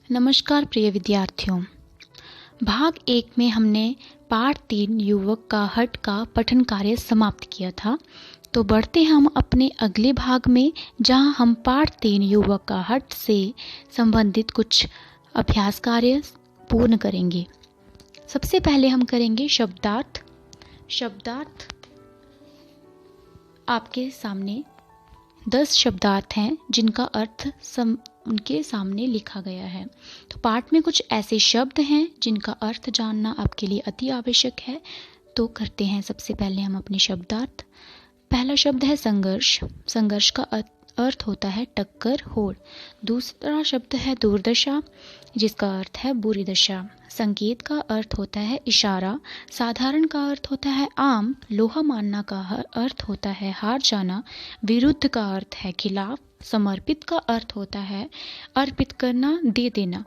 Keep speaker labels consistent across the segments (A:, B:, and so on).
A: नमस्कार प्रिय विद्यार्थियों। भाग 1 में हमने पाठ 3 युवक का हट का पठन कार्य समाप्त किया था। तो बढ़ते हम अपने अगले भाग में, जहां हम पाठ 3 युवक का हट से संबंधित कुछ अभ्यास कार्य पूर्ण करेंगे। सबसे पहले हम करेंगे शब्दार्थ। शब्दार्थ आपके सामने 10 शब्दार्थ हैं जिनका अर्थ उनके सामने लिखा गया है। तो पाठ में कुछ ऐसे शब्द हैं जिनका अर्थ जानना आपके लिए अति आवश्यक है। तो करते हैं सबसे पहले हम अपने शब्दार्थ। पहला शब्द है संघर्ष। संघर्ष का अर्थ होता है टक्कर, होड़। दूसरा शब्द है दुर्दशा, जिसका अर्थ है बुरी दशा। संकेत का अर्थ होता है इशारा। साधारण का अर्थ होता है आम। लोहा मानना का अर्थ होता है हार जाना। विरुद्ध का अर्थ है खिलाफ। समर्पित का अर्थ होता है अर्पित करना, दे देना।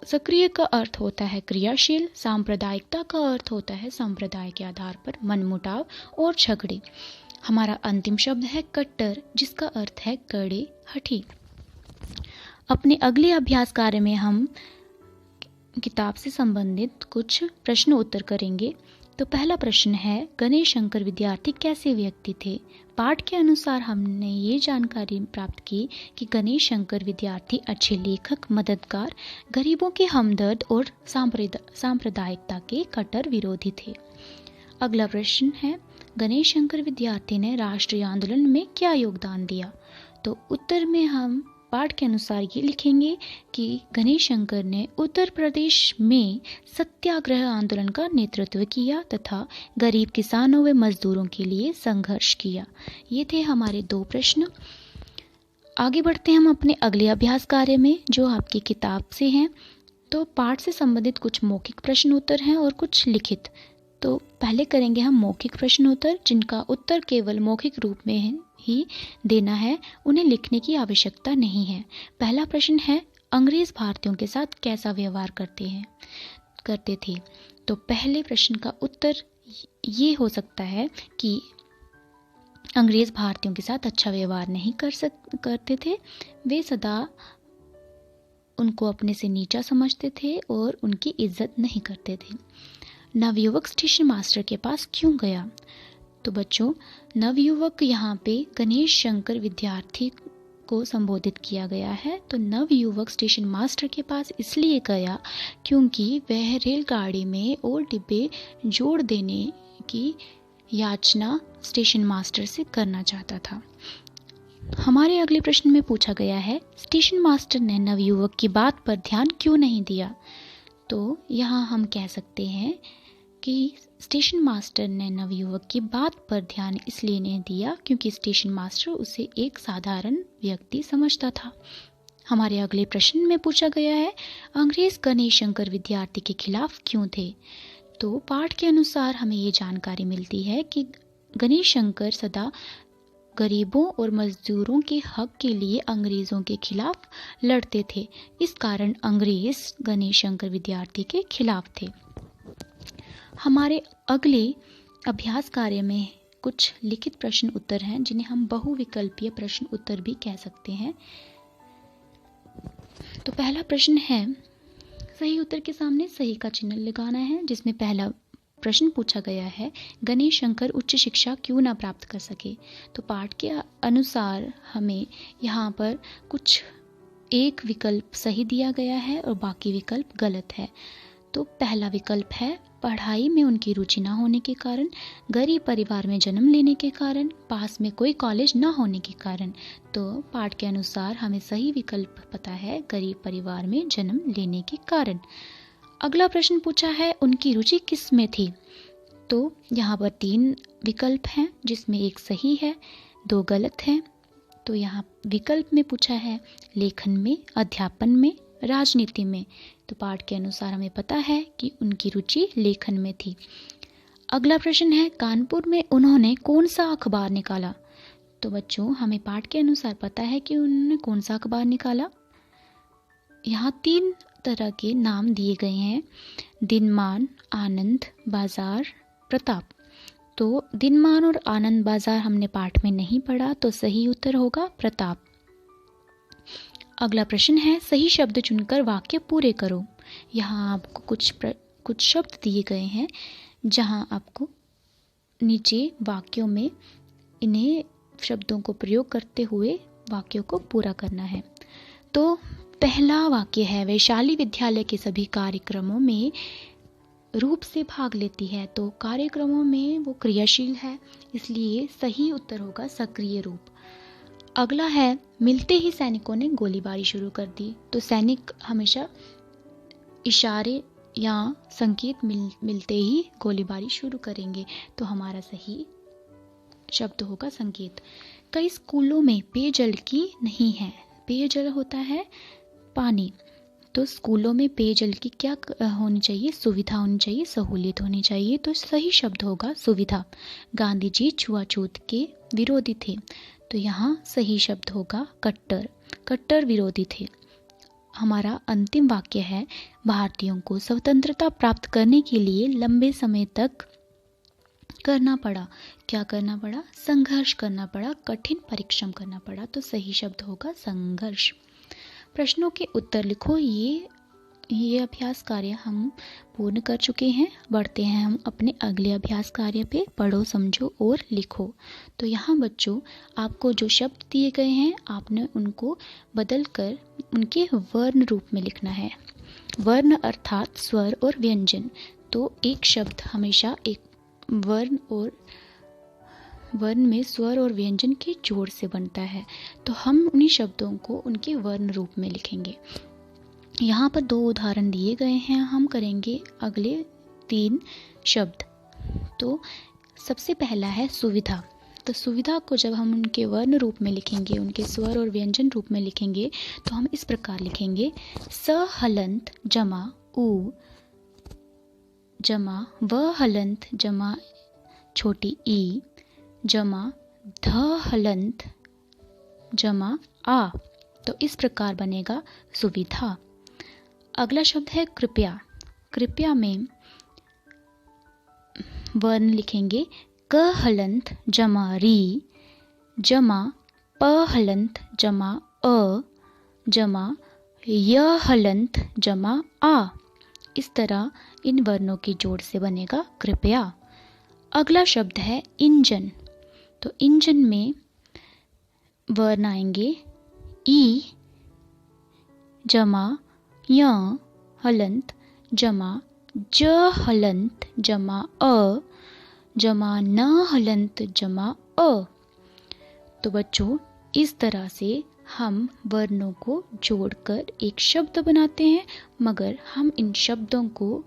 A: सक्रिय का अर्थ होता है क्रियाशील। सांप्रदायिकता का अर्थ होता है संप्रदाय के आधार पर मनमुटाव और झगड़े। हमारा अंतिम शब्द है कट्टर, जिसका अर्थ है कड़े, हठी। अपने अगले अभ्यास कार्य में हम किताब से संबंधित कुछ प्रश्न उत्तर करेंगे। तो पहला प्रश्न है, गणेश शंकर विद्यार्थी कैसे व्यक्ति थे? पाठ के अनुसार हमने ये जानकारी प्राप्त की कि गणेश शंकर विद्यार्थी अच्छे लेखक, मददगार, गरीबों के हमदर्द और सांप्रदायिकता के कट्टर विरोधी थे। अगला प्रश्न है, गणेश शंकर विद्यार्थी ने राष्ट्रीय आंदोलन में क्या योगदान दिया? तो उत्तर में हम पाठ के अनुसार ये लिखेंगे कि गणेश शंकर ने उत्तर प्रदेश में सत्याग्रह आंदोलन का नेतृत्व किया तथा गरीब किसानों व मजदूरों के लिए संघर्ष किया। ये थे हमारे 2 प्रश्न। आगे बढ़ते हैं हम अपने अगले अभ्यास कार्य में, जो आपकी किताब से हैं। तो पाठ से संबंधित कुछ मौखिक प्रश्न उत्तर हैं और कुछ लिखित। तो पहले करेंगे हम मौखिक प्रश्न उत्तर, जिनका उत्तर केवल मौखिक रूप में ही देना है, उन्हें लिखने की आवश्यकता नहीं है। पहला प्रश्न है, अंग्रेज भारतीयों के साथ कैसा व्यवहार करते थे? तो पहले प्रश्न का उत्तर ये हो सकता है कि अंग्रेज भारतीयों के साथ अच्छा व्यवहार नहीं करते थे। वे सदा उनको अपने से नीचा समझते थे और उनकी इज्जत नहीं करते थे। नवयुवक स्टेशन मास्टर के पास क्यों गया? तो बच्चों, नवयुवक यहाँ पे गणेश शंकर विद्यार्थी को संबोधित किया गया है। तो नवयुवक स्टेशन मास्टर के पास इसलिए गया क्योंकि वह रेलगाड़ी में और डिब्बे जोड़ देने की याचना स्टेशन मास्टर से करना चाहता था। हमारे अगले प्रश्न में पूछा गया है, स्टेशन मास्टर ने नवयुवक की बात पर ध्यान क्यों नहीं दिया? तो यहाँ हम कह सकते हैं कि स्टेशन मास्टर ने नवयुवक की बात पर ध्यान इसलिए नहीं दिया क्योंकि स्टेशन मास्टर उसे एक साधारण व्यक्ति समझता था। हमारे अगले प्रश्न में पूछा गया है, अंग्रेज गणेश शंकर विद्यार्थी के खिलाफ क्यों थे? तो पाठ के अनुसार हमें ये जानकारी मिलती है कि गणेश शंकर सदा गरीबों और मजदूरों के हक के लिए अंग्रेजों के खिलाफ लड़ते थे। इस कारण अंग्रेज गणेश शंकर विद्यार्थी के खिलाफ थे। हमारे अगले अभ्यास कार्य में कुछ लिखित प्रश्न उत्तर हैं, जिन्हें हम बहुविकल्पीय प्रश्न उत्तर भी कह सकते हैं। तो पहला प्रश्न है, सही उत्तर के सामने सही का चिन्ह लगाना है, जिसमें पहला प्रश्न पूछा गया है, गणेश शंकर उच्च शिक्षा क्यों ना प्राप्त कर सके? तो पाठ के अनुसार हमें यहाँ पर कुछ एक विकल्प सही दिया गया है और बाकी विकल्प गलत है। तो पहला विकल्प है, पढ़ाई में उनकी रुचि न होने के कारण, गरीब परिवार में जन्म लेने के कारण, पास में कोई कॉलेज न होने के कारण। तो पाठ के अनुसार हमें सही विकल्प पता है, गरीब परिवार में जन्म लेने के कारण। अगला प्रश्न पूछा है, उनकी रुचि किस में थी? तो यहाँ पर 3 विकल्प हैं, जिसमें एक सही है, 2 गलत हैं। तो यहाँ विकल्प में पूछा है लेखन में, अध्यापन में, राजनीति में। तो पाठ के अनुसार हमें पता है कि उनकी रुचि लेखन में थी। अगला प्रश्न है, कानपुर में उन्होंने कौन सा अखबार निकाला? तो बच्चों, हमें पाठ के अनुसार पता है कि उन्होंने कौन सा अखबार निकाला। यहाँ 3 तरह के नाम दिए गए हैं, दिनमान, आनंद बाजार, प्रताप। तो दिनमान और आनंद बाजार हमने पाठ में नहीं पढ़ा, तो सही उत्तर होगा प्रताप। अगला प्रश्न है, सही शब्द चुनकर वाक्य पूरे करो। यहाँ आपको कुछ शब्द दिए गए हैं जहाँ आपको नीचे वाक्यों में इन्हें शब्दों को प्रयोग करते हुए वाक्यों को पूरा करना है। तो पहला वाक्य है, वैशाली विद्यालय के सभी कार्यक्रमों में रूप से भाग लेती है। तो कार्यक्रमों में वो क्रियाशील है, इसलिए सही उत्तर होगा सक्रिय रूप। अगला है, मिलते ही सैनिकों ने गोलीबारी शुरू कर दी। तो सैनिक हमेशा इशारे या संकेत मिलते ही गोलीबारी शुरू करेंगे। तो हमारा सही शब्द होगा संकेत। कई स्कूलों में पेयजल की नहीं है। पेयजल होता है पानी। तो स्कूलों में पेयजल की क्या होनी चाहिए? सुविधा होनी चाहिए, सहूलियत होनी चाहिए। तो सही शब्द होगा सुविधा। गांधी जी छुआछूत के विरोधी थे। तो यहाँ सही शब्द होगा कट्टर। कट्टर विरोधी थे। हमारा अंतिम वाक्य है, भारतीयों को स्वतंत्रता प्राप्त करने के लिए लंबे समय तक करना पड़ा। क्या करना पड़ा? संघर्ष करना पड़ा, कठिन परिश्रम करना पड़ा। तो सही शब्द होगा संघर्ष। प्रश्नों के उत्तर लिखो। ये अभ्यास कार्य हम पूर्ण कर चुके हैं। बढ़ते हैं हम अपने अगले अभ्यास कार्य पे। पढ़ो, समझो और लिखो। तो यहाँ बच्चों, आपको जो शब्द दिए गए हैं आपने उनको बदलकर उनके वर्ण रूप में लिखना है। वर्ण अर्थात स्वर और व्यंजन। तो एक शब्द हमेशा एक वर्ण में स्वर और व्यंजन के जोड़ से बनता है। तो हम उन्हीं शब्दों को उनके वर्ण रूप में लिखेंगे। यहाँ पर 2 उदाहरण दिए गए हैं। हम करेंगे अगले 3 शब्द। तो सबसे पहला है सुविधा। तो सुविधा को जब हम उनके वर्ण रूप में लिखेंगे, उनके स्वर और व्यंजन रूप में लिखेंगे, तो हम इस प्रकार लिखेंगे, स हलंत जमा उ जमा व हलंत जमा छोटी ई जमा ध हलंत जमा आ। तो इस प्रकार बनेगा सुविधा। अगला शब्द है कृपया। कृपया में वर्ण लिखेंगे क हलंत जमा री जमा प हलंत जमा अ जमा य हलंत जमा आ। इस तरह इन वर्णों के जोड़ से बनेगा कृपया। अगला शब्द है इंजन। तो इंजन में वर्ण आएंगे ई जमा य हलंत जमा ज हलंत जमा अ जमा न हलंत जमा अ। तो बच्चों, इस तरह से हम वर्णों को जोड़कर एक शब्द बनाते हैं, मगर हम इन शब्दों को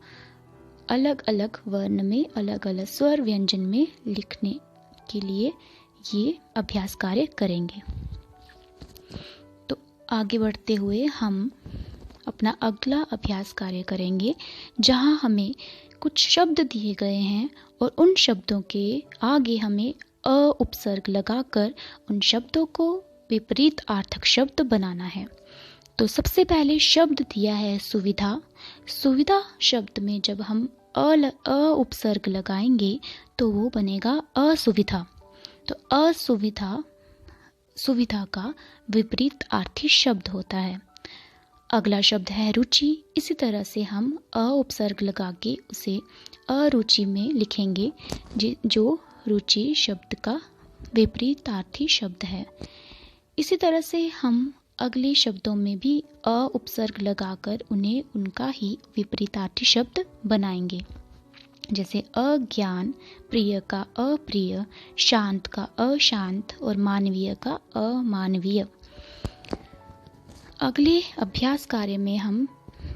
A: अलग अलग वर्ण में, अलग अलग स्वर व्यंजन में लिखने के लिए ये अभ्यास कार्य करेंगे। तो आगे बढ़ते हुए हम अपना अगला अभ्यास कार्य करेंगे, जहां हमें कुछ शब्द दिए गए हैं और उन शब्दों के आगे हमें अ उपसर्ग लगाकर उन शब्दों को विपरीत अर्थक शब्द बनाना है। तो सबसे पहले शब्द दिया है सुविधा। सुविधा शब्द में जब हम अ उपसर्ग लगाएंगे तो वो बनेगा असुविधा। तो असुविधा सुविधा का विपरीत अर्थी शब्द होता है। अगला शब्द है रुचि। इसी तरह से हम अ उपसर्ग लगा के उसे अरुचि में लिखेंगे, जो रुचि शब्द का विपरीतार्थी शब्द है। इसी तरह से हम अगले शब्दों में भी अ उपसर्ग लगाकर उन्हें उनका ही विपरीतार्थी शब्द बनाएंगे, जैसे अज्ञान, प्रिय का अप्रिय, शांत का अशांत और मानवीय का अमानवीय। अगले अभ्यास कार्य में हम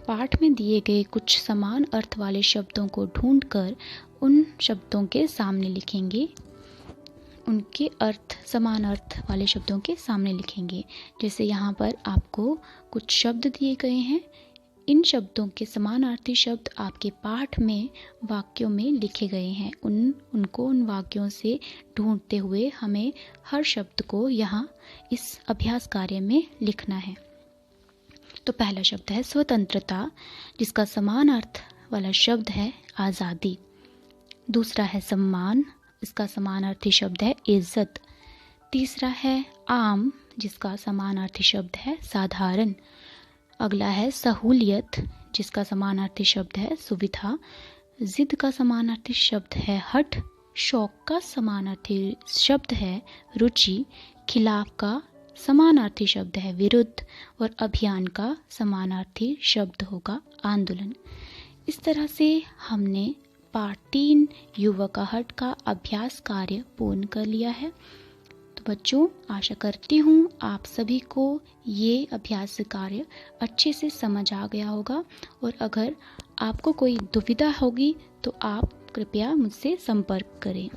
A: पाठ में दिए गए कुछ समान अर्थ वाले शब्दों को ढूंढकर उन शब्दों के सामने लिखेंगे, उनके अर्थ समान अर्थ वाले शब्दों के सामने लिखेंगे। जैसे यहाँ पर आपको कुछ शब्द दिए गए हैं, इन शब्दों के समानार्थी शब्द आपके पाठ में वाक्यों में लिखे गए हैं। उनको उन वाक्यों से ढूंढते हुए हमें हर शब्द को यहाँ इस अभ्यास कार्य में लिखना है। तो पहला शब्द है स्वतंत्रता, जिसका समान अर्थ वाला शब्द है आज़ादी। दूसरा है सम्मान, इसका समानार्थी शब्द है इज्जत। तीसरा है आम, जिसका समानार्थी शब्द है साधारण। अगला है सहूलियत, जिसका समानार्थी शब्द है सुविधा। जिद का समानार्थी शब्द है हठ। शौक का समानार्थी शब्द है रुचि। खिलाफ का समानार्थी शब्द है विरुद्ध। और अभियान का समानार्थी शब्द होगा आंदोलन। इस तरह से हमने पाठ 3 युवकाहट का अभ्यास कार्य पूर्ण कर लिया है। तो बच्चों, आशा करती हूँ आप सभी को ये अभ्यास कार्य अच्छे से समझ आ गया होगा। और अगर आपको कोई दुविधा होगी तो आप कृपया मुझसे संपर्क करें।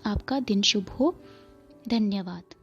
A: आपका दिन शुभ हो। धन्यवाद।